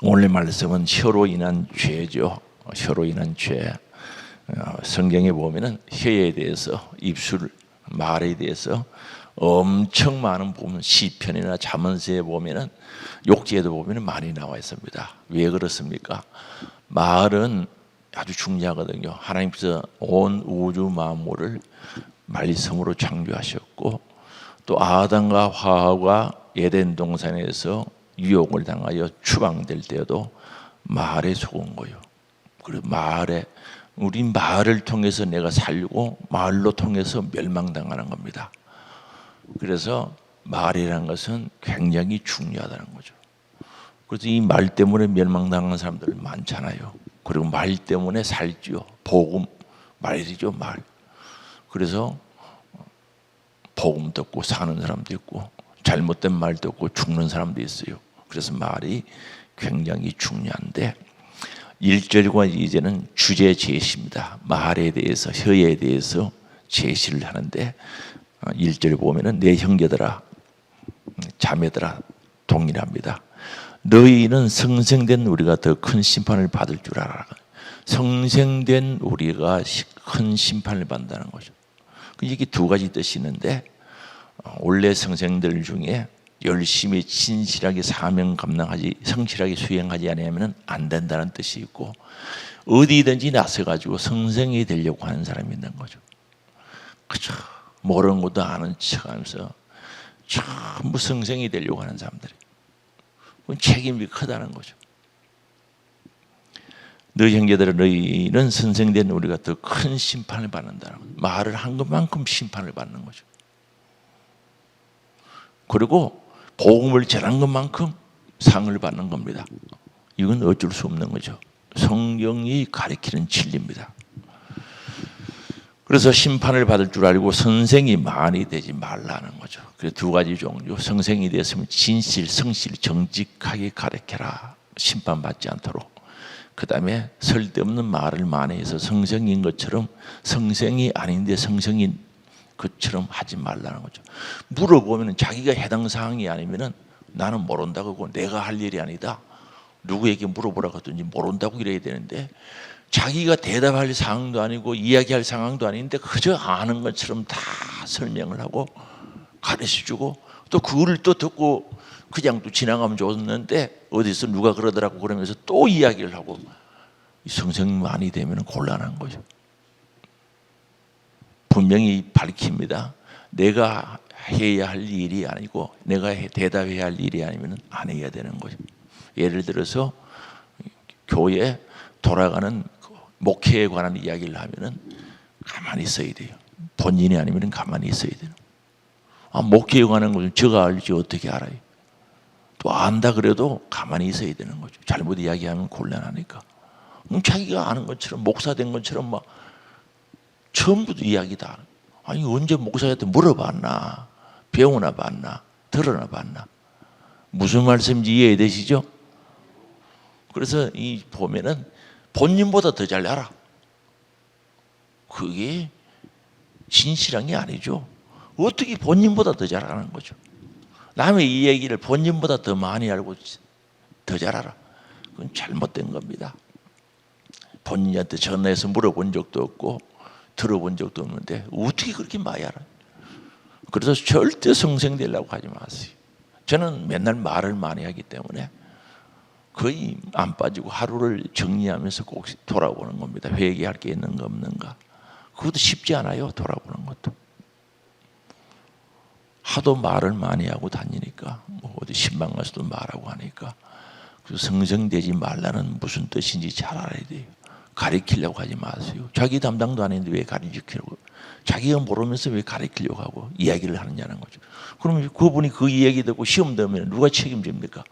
오늘 말씀은 혀로 인한 죄죠. 혀로 인한 죄. 성경에 보면은 혀에 대해서, 입술, 말에 대해서 엄청 많은 부분, 시편이나 잠언서에 보면은, 욕지에도 보면은 많이 나와 있습니다. 왜 그렇습니까? 말은 아주 중요하거든요. 하나님께서 온 우주 만물을 말씀으로 창조하셨고, 또 아담과 하와가 에덴 동산에서 유혹을 당하여 추방될 때에도 말에 속은 거예요. 그리고 우리 말을 통해서 내가 살고 말로 통해서 멸망당하는 겁니다. 그래서 말이라는 것은 굉장히 중요하다는 거죠. 그래서 이 말 때문에 멸망당하는 사람들 많잖아요. 그리고 말 때문에 살지요. 복음, 말이죠, 말. 그래서 복음 듣고 사는 사람도 있고, 잘못된 말 듣고 죽는 사람도 있어요. 그래서 말이 굉장히 중요한데, 1절과 2절은 주제 제시입니다. 말에 대해서, 혀에 대해서 제시를 하는데, 1절 보면은 내 형제들아, 자매들아 동일합니다. 너희는 성생된 우리가 더 큰 심판을 받을 줄 알아. 성생된 우리가 큰 심판을 받는다는 거죠. 이게 두 가지 뜻이 있는데, 원래 성생들 중에 열심히 진실하게 사명 감당하지, 성실하게 수행하지 않으면 안 된다는 뜻이 있고, 어디든지 나서가지고 성생이 되려고 하는 사람이 있는 거죠. 그저 모르는 것도 아는 척하면서 전부 성생이 되려고 하는 사람들이, 그건 책임이 크다는 거죠. 너희 형제들아, 너희는 선생된 우리가 더 큰 심판을 받는다는 거죠. 말을 한 것만큼 심판을 받는 거죠. 그리고 복음을 전한 것만큼 상을 받는 겁니다. 이건 어쩔 수 없는 거죠. 성경이 가리키는 진리입니다. 그래서 심판을 받을 줄 알고 선생이 많이 되지 말라는 거죠. 그래서 두 가지 종류. 선생이 되었으면 진실, 성실, 정직하게 가르쳐라. 심판받지 않도록. 그 다음에 쓸데없는 말을 많이 해서 성생인 것처럼 성생이 아닌데 성생인 것처럼 하지 말라는 거죠. 물어보면 자기가 해당 사항이 아니면은 나는 모른다고 하고, 내가 할 일이 아니다, 누구에게 물어보라고 하든지 모른다고 이래야 되는데, 자기가 대답할 상황도 아니고 이야기할 상황도 아닌데 그저 아는 것처럼 다 설명을 하고 가르쳐주고, 또 그거를 또 듣고 그냥 또 지나가면 좋았는데 어디서 누가 그러더라고 그러면서 또 이야기를 하고, 성생 많이 되면 곤란한 거죠. 분명히 밝힙니다. 내가 해야 할 일이 아니고, 내가 대답해야 할 일이 아니면 안 해야 되는 거죠. 예를 들어서 교회 돌아가는 목회에 관한 이야기를 하면은 가만히 있어야 돼요. 본인이 아니면 가만히 있어야 돼요. 목회에 관한 걸 제가 알지 어떻게 알아요? 또 안다 그래도 가만히 있어야 되는 거죠. 잘못 이야기하면 곤란하니까. 자기가 아는 것처럼, 목사 된 것처럼 막 처음부터 이야기 다. 아니 언제 목사한테 물어봤나, 배우나 봤나, 들어나 봤나, 무슨 말씀인지 이해되시죠? 그래서 이 보면은 본인보다 더 잘 알아. 그게 진실한 게 아니죠. 어떻게 본인보다 더 잘 아는 거죠? 남의 이 얘기를 본인보다 더 많이 알고 더 잘 알아. 그건 잘못된 겁니다. 본인한테 전화해서 물어본 적도 없고 들어본 적도 없는데 어떻게 그렇게 많이 알아요? 그래서 절대 성생되려고 하지 마세요. 저는 맨날 말을 많이 하기 때문에 거의 안 빠지고 하루를 정리하면서 꼭 돌아보는 겁니다. 회개할 게 있는가 없는가. 그것도 쉽지 않아요. 돌아보는 것도. 하도 말을 많이 하고 다니니까, 뭐 어디 신방 가서도 말하고 하니까. 그래서 성생되지 말라는 무슨 뜻인지 잘 알아야 돼요. 가르치려고 하지 마세요. 자기 담당도 아닌데 왜 가르치려고, 자기가 모르면서 왜 가르치려고 하고 이야기를 하느냐는 거죠. 그러면 그분이 그 이야기 듣고 시험 들면 누가 책임집니까?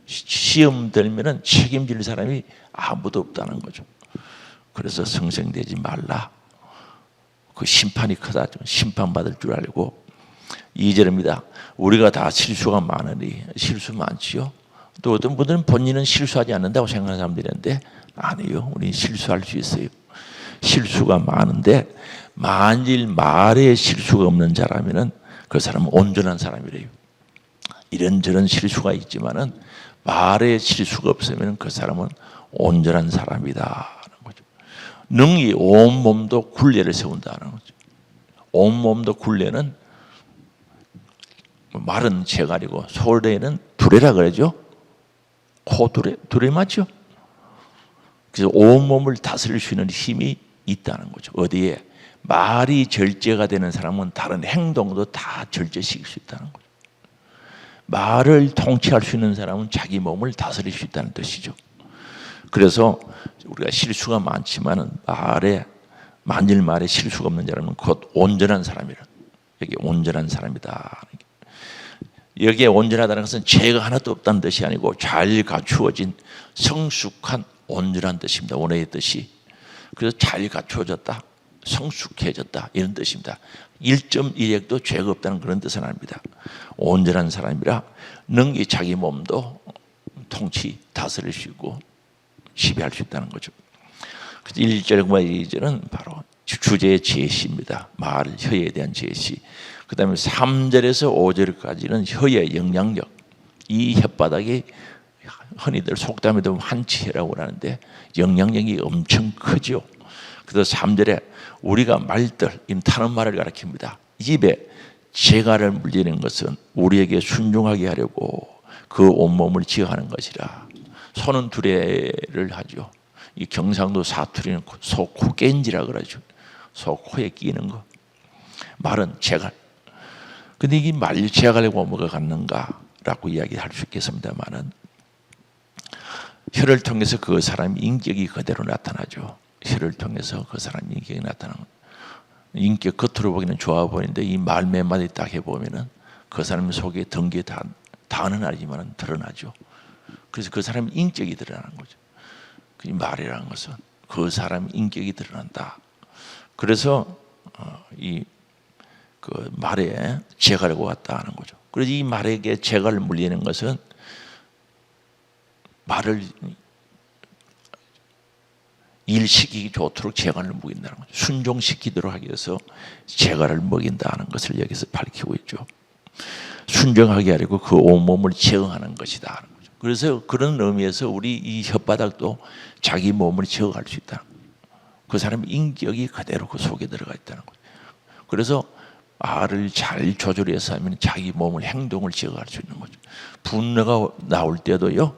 시험 들면 책임질 사람이 아무도 없다는 거죠. 그래서 성생되지 말라. 그 심판이 크다. 심판받을 줄 알고. 2절입니다. 우리가 다 실수가 많으니. 실수 많지요. 또 어떤 분들은 본인은 실수하지 않는다고 생각하는 사람들이 있는데 아니에요. 우리는 실수할 수 있어요. 실수가 많은데 만일 말에 실수가 없는 자라면은 그 사람은 온전한 사람이래요. 이런저런 실수가 있지만은 말에 실수가 없으면 그 사람은 온전한 사람이다. 능히 온몸도 굴레를 세운다는 거죠. 온몸도 굴레는 말은 제갈이고 소래는 두레라 그러죠. 두레 맞죠? 그래서 온몸을 다스릴 수 있는 힘이 있다는 거죠. 어디에? 말이 절제가 되는 사람은 다른 행동도 다 절제시킬 수 있다는 거죠. 말을 통치할 수 있는 사람은 자기 몸을 다스릴 수 있다는 뜻이죠. 그래서 우리가 실수가 많지만은 만일 말에 실수가 없는 자라면 곧 온전한 사람이라. 여기 온전한 사람이다. 여기에 온전하다는 것은 죄가 하나도 없다는 뜻이 아니고 잘 갖추어진 성숙한 온전한 뜻입니다. 원어의 뜻이. 그래서 잘 갖추어졌다, 성숙해졌다 이런 뜻입니다. 1.1핵도 죄가 없다는 그런 뜻은 아닙니다. 온전한 사람이라 능히 자기 몸도 다스릴 수 있고 지배할 수 있다는 거죠. 1절과 2절은 바로 주제의 제시입니다. 말, 혀에 대한 제시. 그 다음에 3절에서 5절까지는 혀의 영향력. 이 혓바닥이 흔히들 속담에 보면 한치혀라고 하는데 영향력이 엄청 크죠. 그래서 3절에 우리가 타는 말을 가리킵니다. 입에 재갈을 물리는 것은 우리에게 순종하게 하려고 그 온몸을 지어하는 것이라. 소는 두레를 하죠. 이 경상도 사투리는 소 코겐지라 그러죠. 소 코에 끼는 거. 말은 재갈. 근데 이게 말 재갈에 뭐가 같는가라고 이야기할 수 있겠습니다만은 혀를 통해서 그 사람의 인격이 그대로 나타나죠. 혀를 통해서 그 사람의 인격이 나타나는 인격 겉으로 보기는 좋아 보이는데 이 말 몇 마디 딱 해보면은 그 사람 속에 덩기에 다는 아니지만 드러나죠. 그래서 그 사람의 인격이 드러나는 거죠. 이 말이라는 것은 그 사람의 인격이 드러난다. 그래서 그 말에 재갈과 같다 하는 거죠. 그래서 이 말에게 재갈을 물리는 것은 말을 일시키기 좋도록 재갈을 먹인다는 거죠. 순종시키도록 하기 위해서 재갈을 먹인다는 것을 여기서 밝히고 있죠. 순종하게 하려고 그 온몸을 제어하는 것이다 하는 거죠. 그래서 그런 의미에서 우리 이 혓바닥도 자기 몸을 제어할 수 있다. 그 사람의 인격이 그대로 그 속에 들어가 있다는 거죠. 그래서 말을 잘 조절해서 하면 자기 몸을 행동을 제어할 수 있는 거죠. 분노가 나올 때도요.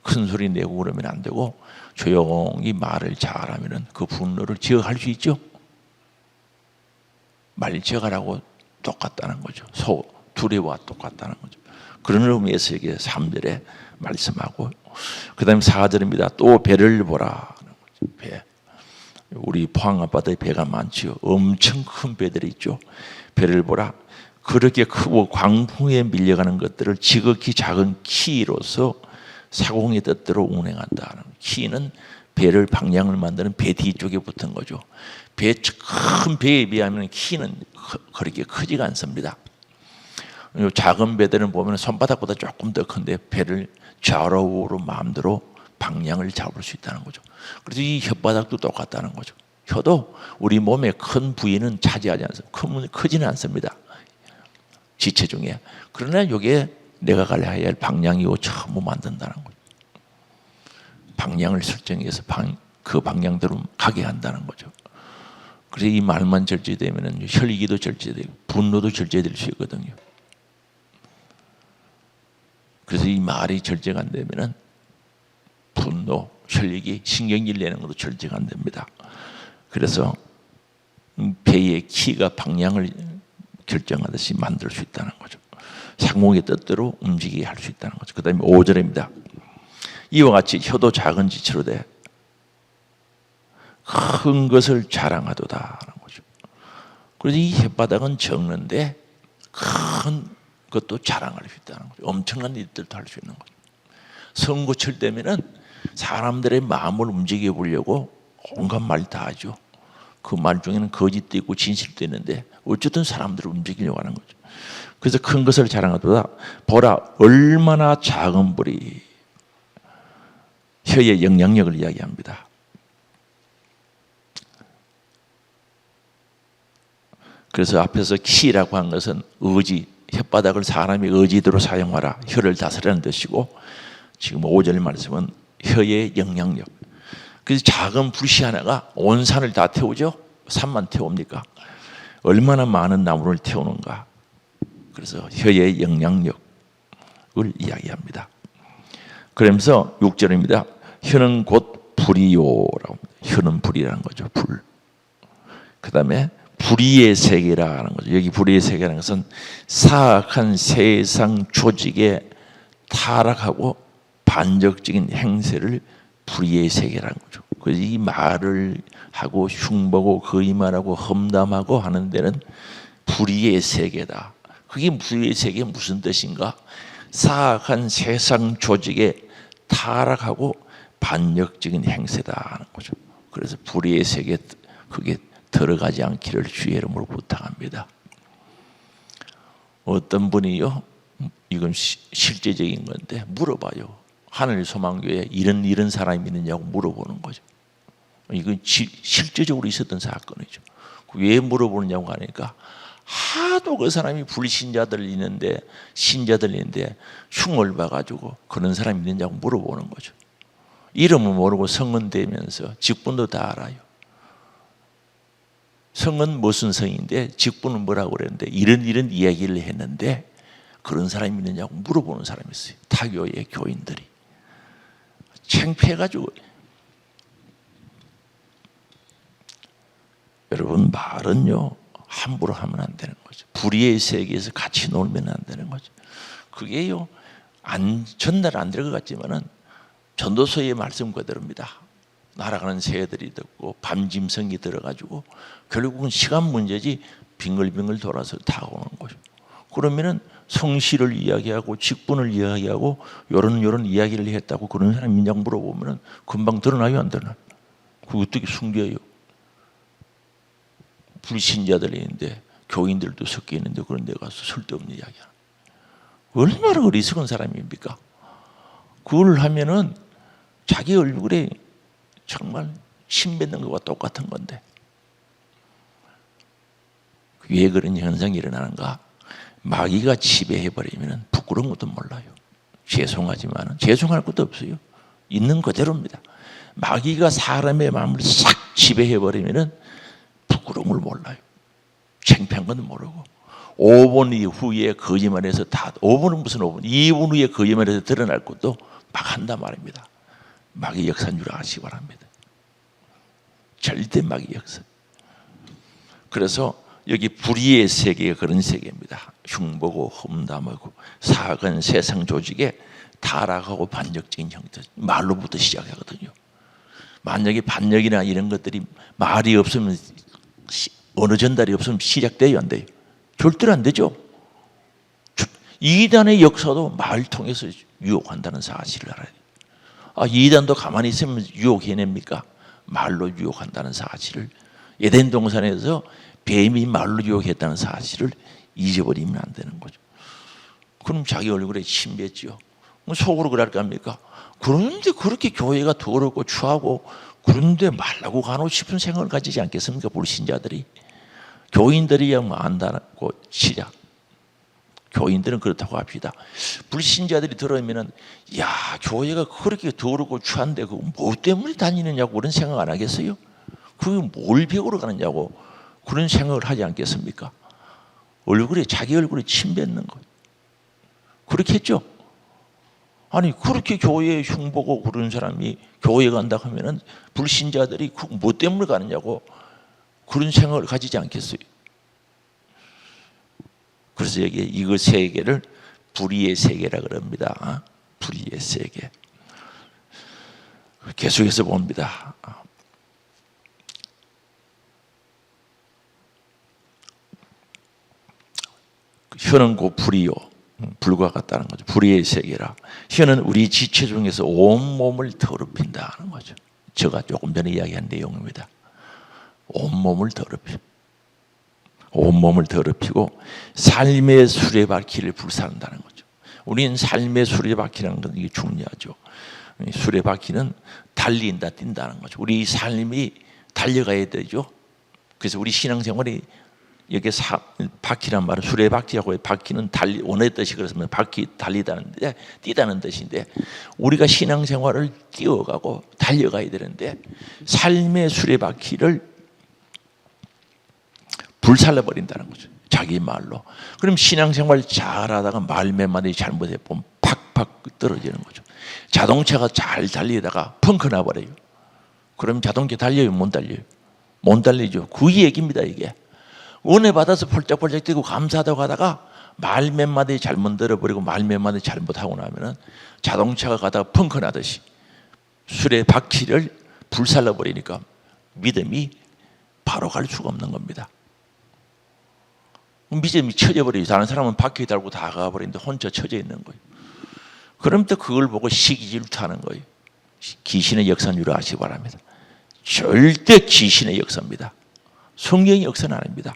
큰 소리 내고 그러면 안 되고 조용히 말을 잘하면 그 분노를 제어할 수 있죠. 말 제어하라고 똑같다는 거죠. 두레와 똑같다는 거죠. 그런 의미에서 이게 3절에 말씀하고 그 다음에 4절입니다. 또 배를 보라. 배. 우리 포항 앞바다에 배가 많지요. 엄청 큰 배들이 있죠. 배를 보라. 그렇게 크고 광풍에 밀려가는 것들을 지극히 작은 키로서 사공의 뜻대로 운행한다. 키는 배를 방향을 만드는 배 뒤쪽에 붙은 거죠. 큰 배에 비하면 키는 그렇게 크지가 않습니다. 작은 배들은 보면 손바닥보다 조금 더 큰데 배를 좌로 우로 마음대로 방향을 잡을 수 있다는 거죠. 그래서 이 혓바닥도 똑같다는 거죠. 혀도 우리 몸의 큰 부위는 차지하지 않습니다. 크지는 않습니다. 지체 중에. 그러나 이게 내가 가야 할 방향이고 전부 만든다는 거죠. 방향을 설정해서 그 방향대로 가게 한다는 거죠. 그래서 이 말만 절제되면 혈기도 절제되고 분노도 절제될 수 있거든요. 그래서 이 말이 절제가 안 되면 분노, 혈기, 신경질 내는 것도 절제가 안 됩니다. 그래서 배의 키가 방향을 결정하듯이 만들 수 있다는 거죠. 상공의 뜻대로 움직이게 할 수 있다는 거죠. 그 다음에 5절입니다. 이와 같이 혀도 작은 지체로 돼 큰 것을 자랑하도다 하는 거죠. 그래서 이 혓바닥은 적는데 큰 것도 자랑할 수 있다는 거죠. 엄청난 일들도 할 수 있는 거죠. 선거철 되면은 사람들의 마음을 움직여 보려고 온갖 말 다 하죠. 그 말 중에는 거짓도 있고 진실도 있는데 어쨌든 사람들을 움직이려고 하는 거죠. 그래서 큰 것을 자랑하도다. 보라 얼마나 작은 불이. 혀의 영향력을 이야기합니다. 그래서 앞에서 키라고 한 것은 의지, 혓바닥을 사람이 의지대로 사용하라, 혀를 다스리는 뜻이고 지금 5절 말씀은 혀의 영향력. 그래서 작은 불씨 하나가 온 산을 다 태우죠. 산만 태웁니까? 얼마나 많은 나무를 태우는가. 그래서 혀의 영향력을 이야기합니다. 그러면서 6절입니다. 혀는 곧 불이요라고 합니다. 혀는 불이라는 거죠. 불. 그 다음에 불의의 세계라는 거죠. 여기 불의의 세계라는 것은 사악한 세상 조직에 타락하고 반적적인 행세를 불의의 세계라는 거죠. 그래서 이 말을 하고 흉보고 거짓말하고 험담하고 하는 데는 불의의 세계다. 그게 불의의 세계가 무슨 뜻인가? 사악한 세상 조직에 타락하고 반역적인 행세다 하는 거죠. 그래서 불의의 세계 그게 들어가지 않기를 주의 이름으로 부탁합니다. 어떤 분이요, 이건 실제적인 건데 물어봐요. 하늘 소망교회에 이런 사람이 있느냐고 물어보는 거죠. 이건 실제적으로 있었던 사건이죠. 왜 물어보느냐고 하니까 하도 그 사람이 불신자들 있는데 신자들 있는데 흉을 봐가지고 그런 사람이 있느냐고 물어보는 거죠. 이름은 모르고 성은 되면서 직분도 다 알아요. 성은 무슨 성인데 직분은 뭐라고 그랬는데 이런 이야기를 했는데 그런 사람이 있느냐고 물어보는 사람이 있어요. 타교의 교인들이. 창피해가지고. 여러분, 말은요 함부로 하면 안 되는 거죠. 불의의 세계에서 같이 놀면 안 되는 거죠. 그게요 전달 안 될 것 같지만은 전도서의 말씀 그대로입니다. 날아가는 새들이 듣고 밤짐승이 들어가지고 결국은 시간 문제지 빙글빙글 돌아서 다가오는 거죠. 그러면은 성실을 이야기하고 직분을 이야기하고 요런 이야기를 했다고 그런 사람이 있냐고 물어보면은 금방 드러나요, 안 드러나요? 그거 어떻게 숨겨요? 불신자들이 있는데 교인들도 섞여 있는데 그런 데 가서 쓸데없는 이야기야. 얼마나 어리석은 사람입니까? 그걸 하면은 자기 얼굴에 정말 침 뱉는 것과 똑같은 건데 왜 그런 현상이 일어나는가? 마귀가 지배해버리면 부끄러운 것도 몰라요. 죄송하지만 죄송할 것도 없어요. 있는 그대로입니다. 마귀가 사람의 마음을 싹 지배해버리면 부끄러움을 몰라요. 창피한 건 모르고 5분 이후에 거짓말해서 5분은 무슨 5분 2분 후에 거짓말해서 드러날 것도 막 한단 말입니다. 마귀 역사인 줄 아시기 바랍니다. 절대 마귀 역사. 그래서 여기 불의의 세계가 그런 세계입니다. 흉보고 험담하고 사악한 세상 조직에 타락하고 반역적인 형태. 말로부터 시작하거든요. 만약에 반역이나 이런 것들이 말이 없으면 언어 전달이 없으면 시작돼요, 안 돼요? 절대로 안 되죠. 이단의 역사도 말 통해서 유혹한다는 사실을 알아야 돼요. 이단도 가만히 있으면 유혹해냅니까? 말로 유혹한다는 사실을. 에덴 동산에서 뱀이 말로 유혹했다는 사실을 잊어버리면 안 되는 거죠. 그럼 자기 얼굴에 침 뱉죠. 속으로 그럴 겁니까? 그런데 그렇게 교회가 더럽고 추하고 그런데 말라고 가놓고 싶은 생각을 가지지 않겠습니까? 불신자들이. 교인들이야 뭐 안다고 치자. 교인들은 그렇다고 합시다. 불신자들이 들어오면은 야 교회가 그렇게 더럽고 추한데 그 뭐 때문에 다니느냐고 그런 생각 안 하겠어요? 그게 뭘 배우러 가느냐고 그런 생각을 하지 않겠습니까? 자기 얼굴에 침 뱉는 거 그렇게 했죠. 아니 그렇게 교회에 흉보고 그런 사람이 교회 간다 하면은 불신자들이 뭐 때문에 가느냐고 그런 생각을 가지지 않겠어요. 그래서 여기 이거 세계를 불의의 세계라 그럽니다. 불의의 세계. 계속해서 봅니다. 혀는 곧 불이요. 불과 같다는 거죠. 불의의 세계라. 혀는 우리 지체 중에서 온몸을 더럽힌다는 거죠. 제가 조금 전에 이야기한 내용입니다. 온몸을 더럽혀. 온몸을 더럽히고 삶의 수레바퀴를 불사른다는 거죠. 우리는 삶의 수레바퀴라는 건 이게 중요하죠. 수레바퀴는 달린다, 뛴다는 거죠. 우리 삶이 달려가야 되죠. 그래서 우리 신앙생활이 여기 바퀴란 말은 수레바퀴하고 바퀴는 달리 원했듯이 그렇습니다. 바퀴 달리다는데 뛰다는 뜻인데 우리가 신앙생활을 뛰어가고 달려가야 되는데 삶의 수레바퀴를 불살라 버린다는 거죠. 자기 말로. 그럼 신앙생활 잘하다가 말 몇 마디 잘못해 보면 팍팍 떨어지는 거죠. 자동차가 잘 달리다가 펑크 나버려요. 그럼 자동차 달려요? 못 달려요? 못 달리죠. 그 얘기입니다. 이게 은혜 받아서 펄쩍펄쩍 뛰고 감사하다고 하다가 말 몇 마디 잘못 들어버리고 말 몇 마디 잘못하고 나면은 자동차가 가다가 펑크 나듯이 수레 바퀴를 불살라 버리니까 믿음이 바로 갈 수가 없는 겁니다. 믿음이 쳐져 버려요. 다른 사람은 바퀴 달고 다 가버리는데 혼자 쳐져 있는 거예요. 그럼 또 그걸 보고 시기 질투하는 거예요. 귀신의 역사인 줄 아시기 바랍니다. 절대 귀신의 역사입니다. 성령의 역사는 아닙니다.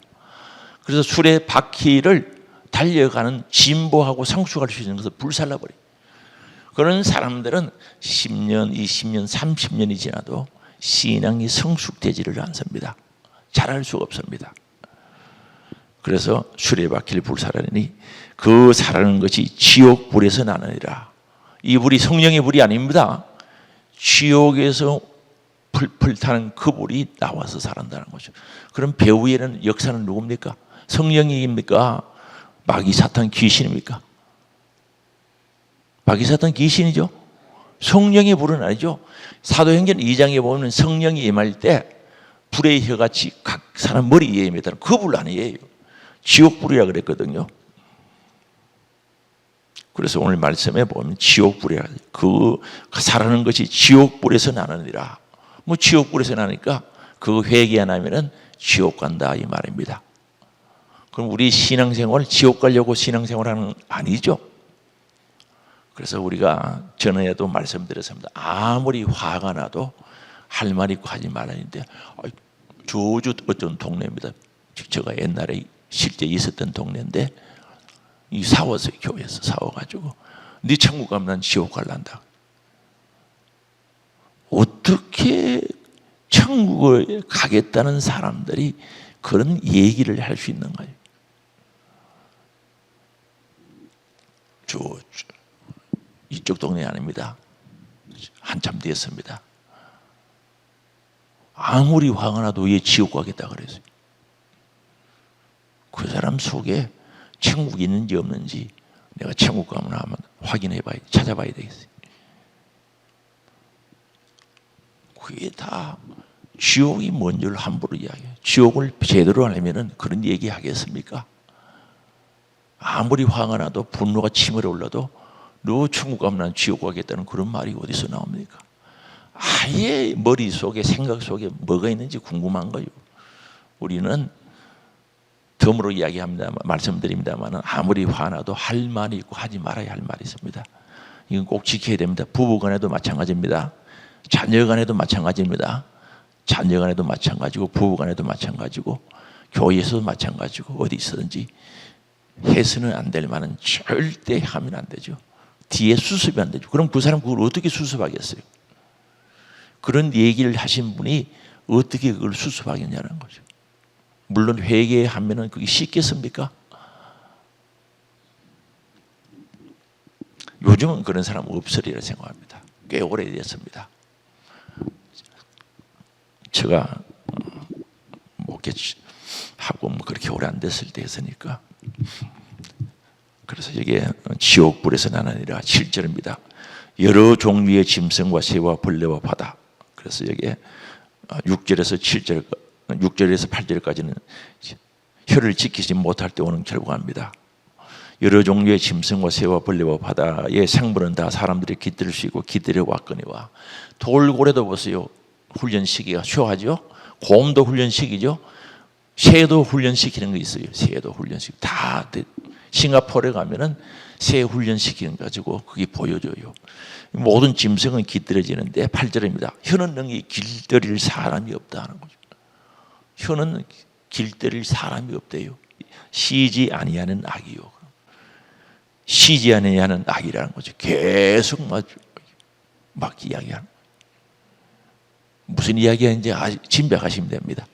그래서 수레 바퀴를 달려가는 진보하고 성숙할 수 있는 것을 불살라버려요. 그런 사람들은 10년, 20년, 30년이 지나도 신앙이 성숙되지를 않습니다. 잘할 수가 없습니다. 그래서 수레바퀴를 불살라니 그 살아는 것이 지옥 불에서 나느니라. 이 불이 성령의 불이 아닙니다. 지옥에서 풀풀 타는 그 불이 나와서 살아난다는 거죠. 그럼 배후에는 역사는 누굽니까? 성령입니까? 마귀 사탄 귀신입니까? 마귀 사탄 귀신이죠. 성령의 불은 아니죠. 사도행전 2장에 보면 성령이 임할 때 불의 혀같이 각 사람 머리 위에 임했다는 그 불 아니에요. 지옥불이라 그랬거든요. 그래서 오늘 말씀에 보면 지옥불이라 그 살아는 것이 지옥불에서 나느니라. 뭐 지옥불에서 나니까 그 회개 안 하면은 지옥 간다 이 말입니다. 그럼 우리 신앙생활 지옥 가려고 신앙생활하는 아니죠. 그래서 우리가 전에도 말씀드렸습니다. 아무리 화가 나도 할 말 있고 하지 말라는데 저주 어떤 동네입니다. 제가 옛날에 실제 있었던 동네인데 이 싸웠어요. 교회에서 싸워가지고 네 천국 가면 난 지옥 갈란다. 어떻게 천국에 가겠다는 사람들이 그런 얘기를 할 수 있는가요? 이쪽 동네 아닙니다. 한참 됐습니다. 아무리 화가 나도 왜 지옥 가겠다 그랬어요. 그 사람 속에 천국이 있는지 없는지 내가 천국 가면 한번 확인해봐야 찾아봐야 되겠어요. 그게 다 지옥이 뭔 줄 함부로 이야기해요. 지옥을 제대로 하려면 그런 얘기 하겠습니까? 아무리 화가 나도 분노가 치밀어 올라도 너 천국 가면 난 지옥 가겠다는 그런 말이 어디서 나옵니까? 아예 머릿속에 생각 속에 뭐가 있는지 궁금한 거예요. 우리는 덤으로 이야기합니다. 말씀드립니다만 아무리 화나도 할 말이 있고 하지 말아야 할 말이 있습니다. 이건 꼭 지켜야 됩니다. 부부간에도 마찬가지입니다. 자녀간에도 마찬가지입니다. 자녀간에도 마찬가지고 부부간에도 마찬가지고 교회에서도 마찬가지고 어디 있어든지 해서는 안 될 말은 절대 하면 안 되죠. 뒤에 수습이 안 되죠. 그럼 그 사람 그걸 어떻게 수습하겠어요? 그런 얘기를 하신 분이 어떻게 그걸 수습하겠냐는 거죠. 물론 회개하면은 그게 쉽겠습니까? 요즘은 그런 사람 없으리라 생각합니다. 꽤 오래됐습니다. 제가 목회하고 뭐 그렇게 오래 안 됐을 때 했으니까. 그래서 이게 지옥불에서 나느니라 7절입니다. 여러 종류의 짐승과 새와 벌레와 바다. 그래서 여기에 6절에서 7절 6절에서 8절까지는 혀를 지키지 못할 때 오는 결과입니다. 여러 종류의 짐승과 새와 벌레와 바다의 생물은 다 사람들이 깃들 수 있고 깃들여 왔거니와 돌고래도 보세요. 훈련 시기가 쉬워하죠. 곰도 훈련 시기죠. 새도 훈련 시키는 거 있어요. 새도 훈련 시키 다 싱가포르에 가면은 새 훈련 시키는 가지고 그게 보여줘요. 모든 짐승은 깃들여지는데 8절입니다. 혀는 능히 길들일 사람이 없다는 거죠. 혀는 길들일 사람이 없대요. 쉬지 아니하는 악이요. 쉬지 아니하는 악이라는 거죠. 계속 막 이야기하는. 무슨 이야기인지 짐작하시면 됩니다.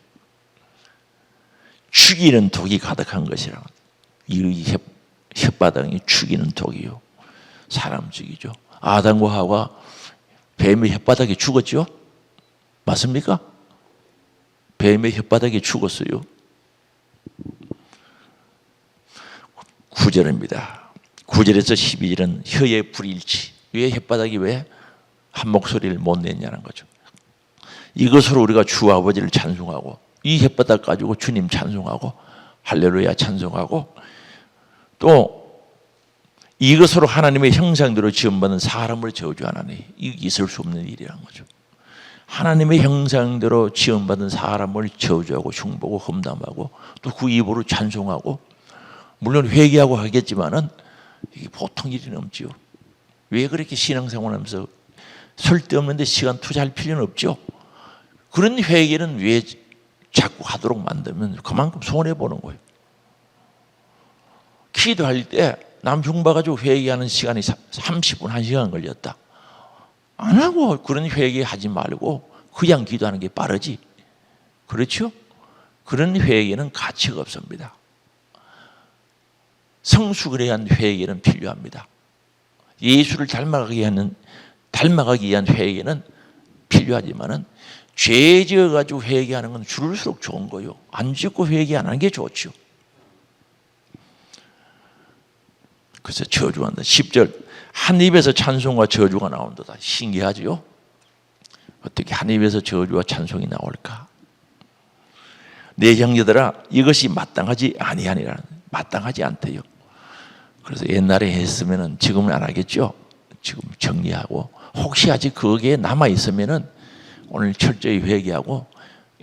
죽이는 독이 가득한 것이라. 이 혓바닥이 죽이는 독이요. 사람 죽이죠. 아담과 하와 뱀의 혓바닥에 죽었죠? 맞습니까? 뱀의 혓바닥에 죽었어요. 9절입니다. 9절에서 12절은 혀의 불일치. 왜 혓바닥이 왜 한 목소리를 못 냈냐는 거죠. 이것으로 우리가 주 아버지를 찬송하고 이 혓바닥 가지고 주님 찬송하고 할렐루야 찬송하고 또 이것으로 하나님의 형상대로 지음받은 사람을 저주하나니 이게 있을 수 없는 일이라는 거죠. 하나님의 형상대로 지음받은 사람을 저주하고 흉보고 험담하고 또 그 입으로 찬송하고 물론 회개하고 하겠지만은 이게 보통 일이 넘지요. 왜 그렇게 신앙생활하면서 쓸데없는데 시간 투자할 필요는 없죠. 그런 회개는 왜 자꾸 하도록 만들면 그만큼 손해보는 거예요. 기도할 때 남 흉봐가지고 회개하는 시간이 30분, 1시간 걸렸다. 안 하고 그런 회개하지 말고 그냥 기도하는 게 빠르지. 그렇죠? 그런 회개는 가치가 없습니다. 성숙을 위한 회개는 필요합니다. 예수를 닮아가기 위한 회개는 필요하지만은 죄 지어가지고 회개하는 건 줄을수록 좋은 거예요. 안 짓고 회개 안 하는 게 좋죠. 그래서 저주한다. 10절 한 입에서 찬송과 저주가 나온다. 신기하죠? 어떻게 한 입에서 저주와 찬송이 나올까? 내 형제들아 이것이 마땅하지 아니하니라. 마땅하지 않대요. 그래서 옛날에 했으면은 지금은 안 하겠죠. 지금 정리하고 혹시 아직 거기에 남아 있으면은 오늘 철저히 회개하고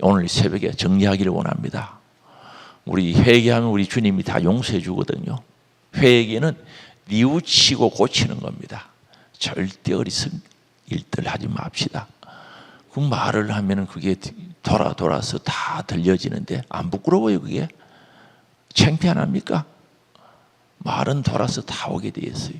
오늘 새벽에 정리하기를 원합니다. 우리 회개하면 우리 주님이 다 용서해 주거든요. 회개는 뉘우치고 고치는 겁니다. 절대 어리석은 일들 하지 맙시다. 그 말을 하면은 그게 돌아서 다 들려지는데 안 부끄러워요 그게? 창피 안 합니까? 말은 돌아서 다 오게 되어 있어요.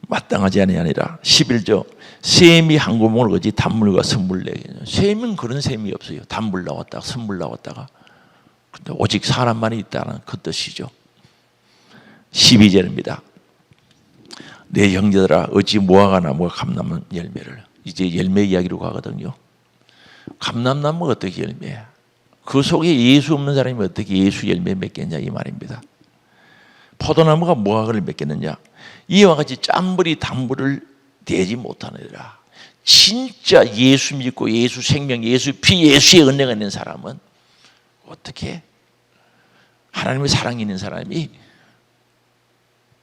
마땅하지 아니라 11절 셈이 한 구멍을 거지 단물과 선물 내게. 셈은 그런 셈이 없어요. 단물 나왔다가 선물 나왔다가 근데 오직 사람만이 있다는 그 뜻이죠. 12절입니다. 내 형제들아 어찌 무화과 나무가 감람나무 열매를. 이제 열매 이야기로 가거든요. 감람나무가 어떻게 열매야? 그 속에 예수 없는 사람이 어떻게 예수 열매 맺겠냐 이 말입니다. 포도나무가 무화과를 맺겠느냐? 이와 같이 짠불이 단불을 대지 못하느니라. 진짜 예수 믿고 예수 생명, 예수 피, 예수의 은혜가 있는 사람은 어떻게 하나님의 사랑이 있는 사람이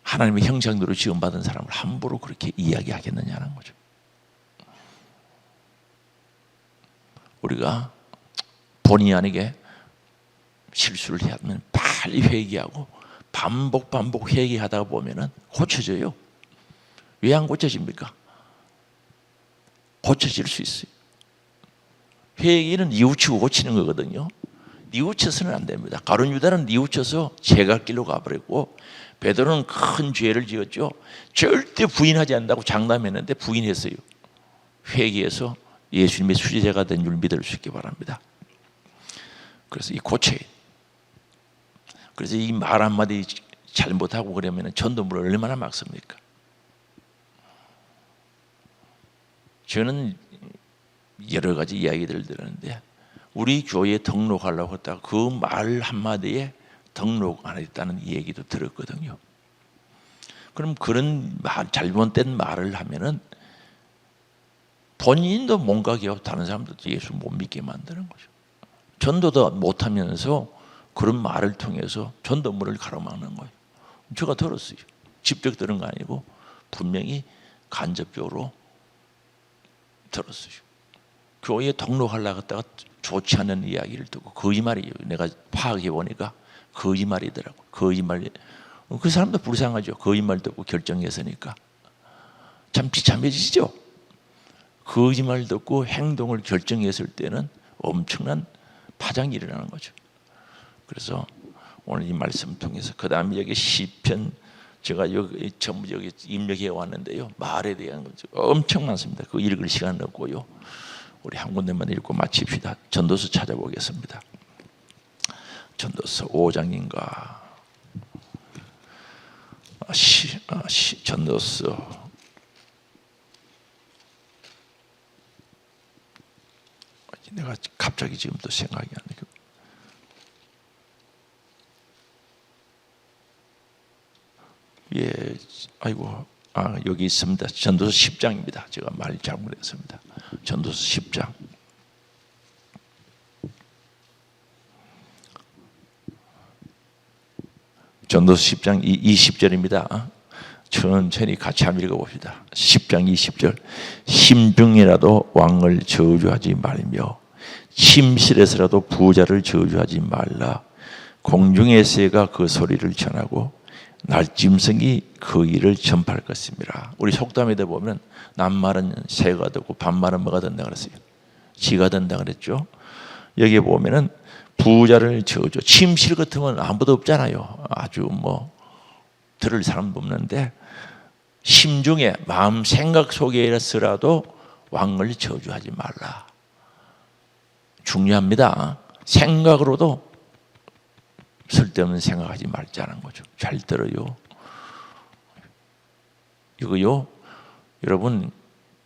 하나님의 형상대로 지음받은 사람을 함부로 그렇게 이야기하겠느냐는 거죠. 우리가 본의 아니게 실수를 하면 빨리 회개하고 반복 회개하다 보면은 고쳐져요. 왜 안 고쳐집니까? 고쳐질 수 있어요. 회개는 뉘우치고 고치는 거거든요. 뉘우쳐서는 안 됩니다. 가룟 유다는 뉘우쳐서 제갈길로 가버렸고 베드로는 큰 죄를 지었죠. 절대 부인하지 않는다고 장담했는데 부인했어요. 회개해서 예수님의 수제자가 된 줄 믿을 수 있기 바랍니다. 그래서 이 고쳐요. 그래서 이 말 한마디 잘못하고 그러면 전도물을 얼마나 막습니까? 저는 여러 가지 이야기들을 들었는데 우리 교회에 등록하려고 했다가 그 말 한마디에 등록 안 했다는 얘기도 들었거든요. 그럼 그런 잘못된 말을 하면은 본인도 뭔가 다른 사람들도 예수 못 믿게 만드는 거죠. 전도도 못하면서 그런 말을 통해서 전도물을 가로막는 거예요. 제가 들었어요. 직접 들은 거 아니고 분명히 간접적으로 들었어요. 교회에 등록하려고 했다가 좋지 않은 이야기를 듣고 거짓말이에요. 내가 파악해 보니까 거짓말이더라고. 거짓말. 그 사람도 불쌍하죠. 거짓말 듣고 결정했으니까. 참 비참해지죠. 거짓말 듣고 행동을 결정했을 때는 엄청난 파장이 일어나는 거죠. 그래서 오늘 이 말씀 통해서 그 다음에 여기 시편 제가 여기 전부 입력해 왔는데요. 말에 대한 거죠. 엄청 많습니다. 그거 읽을 시간은 없고요. 우리 한 군데만 읽고 마칩시다. 전도서 찾아보겠습니다. 전도서 5장인가 전도서 내가 갑자기 지금 또 생각이 안 나요. 예, 아이고, 여기 있습니다. 전도서 10장입니다. 제가 말 잘못했습니다. 전도서 10장. 전도서 10장 20절입니다. 천천히 같이 한번 읽어봅시다. 10장 20절. 심중이라도 왕을 저주하지 말며 침실에서라도 부자를 저주하지 말라. 공중의 새가 그 소리를 전하고 날짐승이 그 일을 전파할 것입니다. 우리 속담에도 보면 남말은 새가 되고 반말은 뭐가 된다 그랬어요? 쥐가 된다 그랬죠. 여기에 보면은 부자를 저주, 침실 같으면 아무도 없잖아요. 아주 뭐 들을 사람도 없는데 심중에 마음 생각 속에서라도 왕을 저주하지 말라. 중요합니다. 생각으로도 쓸데없는 생각하지 말자는 거죠. 잘 들어요. 이거요, 여러분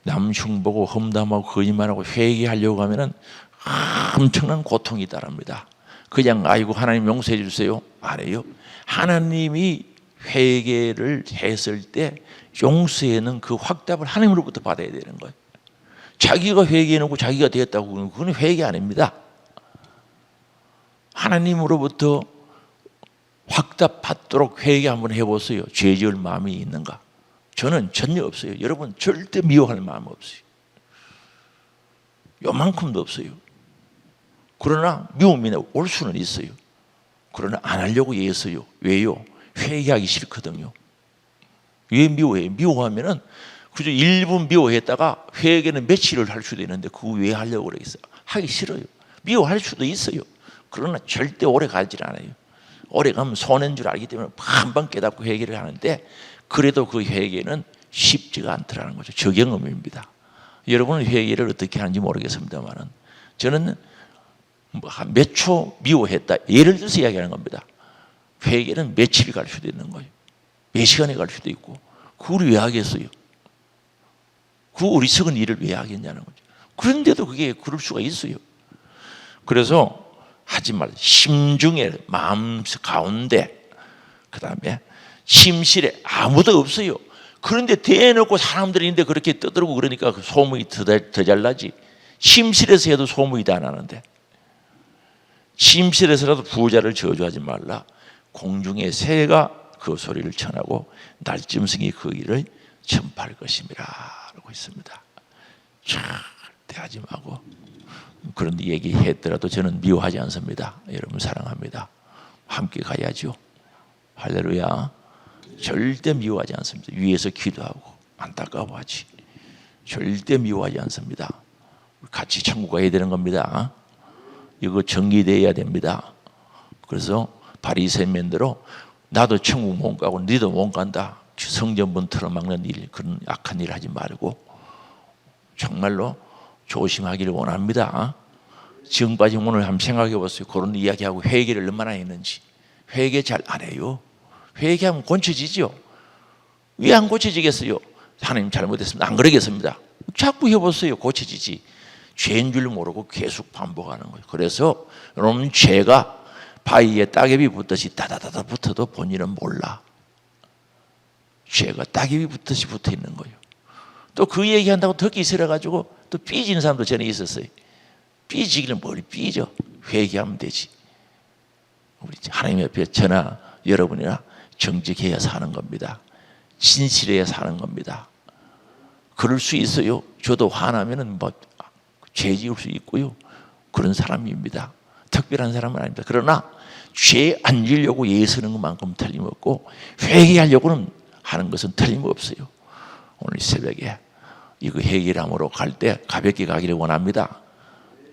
남 흉보고 험담하고 거짓말하고 회개하려고 하면은 엄청난 고통이 따릅니다. 그냥 아이고 하나님 용서해 주세요 안 해요. 하나님이 회개를 했을 때 용서에는 그 확답을 하나님으로부터 받아야 되는 거예요. 자기가 회개해놓고 자기가 되었다고 그건 회개 아닙니다. 하나님으로부터 확답 받도록 회개 한번 해보세요. 죄 지을 마음이 있는가? 저는 전혀 없어요. 여러분 절대 미워할 마음 없어요. 요만큼도 없어요. 그러나 미움이 올 수는 있어요. 그러나 안 하려고 애써요. 왜요? 회개하기 싫거든요. 왜 미워해요? 미워하면은 그저 1분 미워했다가 회개는 며칠을 할 수도 있는데 그거 왜 하려고 그러겠어요? 하기 싫어요. 미워할 수도 있어요. 그러나 절대 오래 가지 않아요. 오래 가면 손해인 줄 알기 때문에 한번 깨닫고 회개를 하는데 그래도 그 회개는 쉽지가 않더라는 거죠. 적용음입니다. 여러분은 회개를 어떻게 하는지 모르겠습니다만 저는 몇 초 미워했다. 예를 들어서 이야기하는 겁니다. 회개는 며칠이 갈 수도 있는 거예요. 몇 시간이 갈 수도 있고 그걸 왜 하겠어요? 그 어리석은 일을 왜 하겠냐는 거죠. 그런데도 그게 그럴 수가 있어요. 그래서 하지 말. 심중에 마음 가운데 그 다음에 침실에 아무도 없어요. 그런데 대놓고 사람들이 있는데 그렇게 떠들고 그러니까 그 소문이 더 잘나지. 침실에서 해도 소문이 다 나는데 침실에서라도 부자를 저주하지 말라. 공중의 새가 그 소리를 전하고 날짐승이 그 일을 전파할 것입니다 라고 있습니다. 절대 하지 말고 그런 얘기했더라도 저는 미워하지 않습니다. 여러분 사랑합니다. 함께 가야죠. 할렐루야. 절대 미워하지 않습니다. 위에서 기도하고 안타까워하지. 절대 미워하지 않습니다. 같이 천국 가야 되는 겁니다. 이거 정리되어야 됩니다. 그래서 바리새인들로 나도 천국 못 가고 너도 못 간다. 성전문 틀어막는 일, 그런 악한 일 하지 말고 정말로 조심하기를 원합니다. 지금까지 오늘 한번 생각해 보세요. 그런 이야기하고 회개를 얼마나 했는지. 회개 잘 안 해요. 회개하면 고쳐지죠. 왜 안 고쳐지겠어요? 하나님 잘못했습니다. 안 그러겠습니다. 자꾸 해보세요. 고쳐지지. 죄인 줄 모르고 계속 반복하는 거예요. 그래서 여러분 죄가 바위에 따개비 붙듯이 다다다다 붙어도 본인은 몰라. 죄가 따개비 붙듯이 붙어 있는 거예요. 또 그 얘기한다고 더 기스려가지고 또 삐지는 사람도 전에 있었어요. 삐지기는 머리 삐져. 회개하면 되지. 우리 하나님 옆에 저나 여러분이나 정직해야 사는 겁니다. 진실해야 사는 겁니다. 그럴 수 있어요. 저도 화나면은 뭐 죄 지을 수 있고요. 그런 사람입니다. 특별한 사람은 아닙니다. 그러나 죄 안 지려고 애쓰는 것만큼 틀림없고 회개하려고는 하는 것은 틀림없어요. 오늘 새벽에 이거 해결함으로 갈 때 가볍게 가기를 원합니다.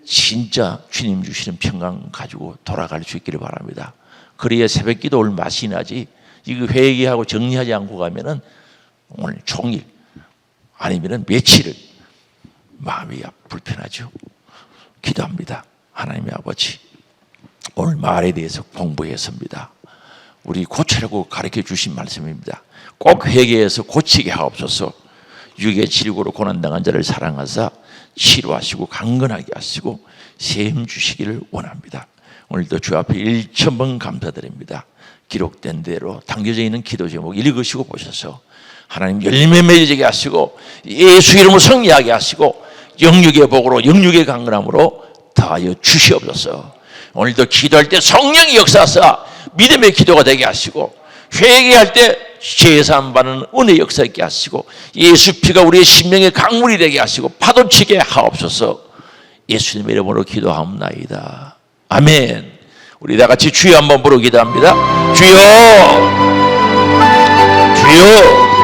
진짜 주님 주시는 평강 가지고 돌아갈 수 있기를 바랍니다. 그래야 새벽 기도 올 맛이 나지. 이거 회개하고 정리하지 않고 가면은 오늘 종일 아니면은 며칠을 마음이 불편하죠. 기도합니다. 하나님의 아버지, 오늘 말에 대해서 공부했습니다. 우리 고치라고 가르쳐 주신 말씀입니다. 꼭 회개해서 고치게 하옵소서. 육의 질고로 고난당한 자를 사랑하사 치료하시고 강건하게 하시고 세임 주시기를 원합니다. 오늘도 주 앞에 1,000번 감사드립니다. 기록된 대로 담겨져 있는 기도 제목 읽으시고 보셔서 하나님 열매 맺게 하시고 예수 이름으로 승리하게 하시고 영육의 복으로 영육의 강건함으로 더하여 주시옵소서. 오늘도 기도할 때 성령이 역사하사 믿음의 기도가 되게 하시고 회개할 때 죄사함 받는 은혜 역사 있게 하시고 예수 피가 우리의 심령의 강물이 되게 하시고 파도치게 하옵소서. 예수님의 이름으로 기도하옵나이다. 아멘. 우리 다 같이 주여 한번 부르고 기도합니다. 주여, 주여.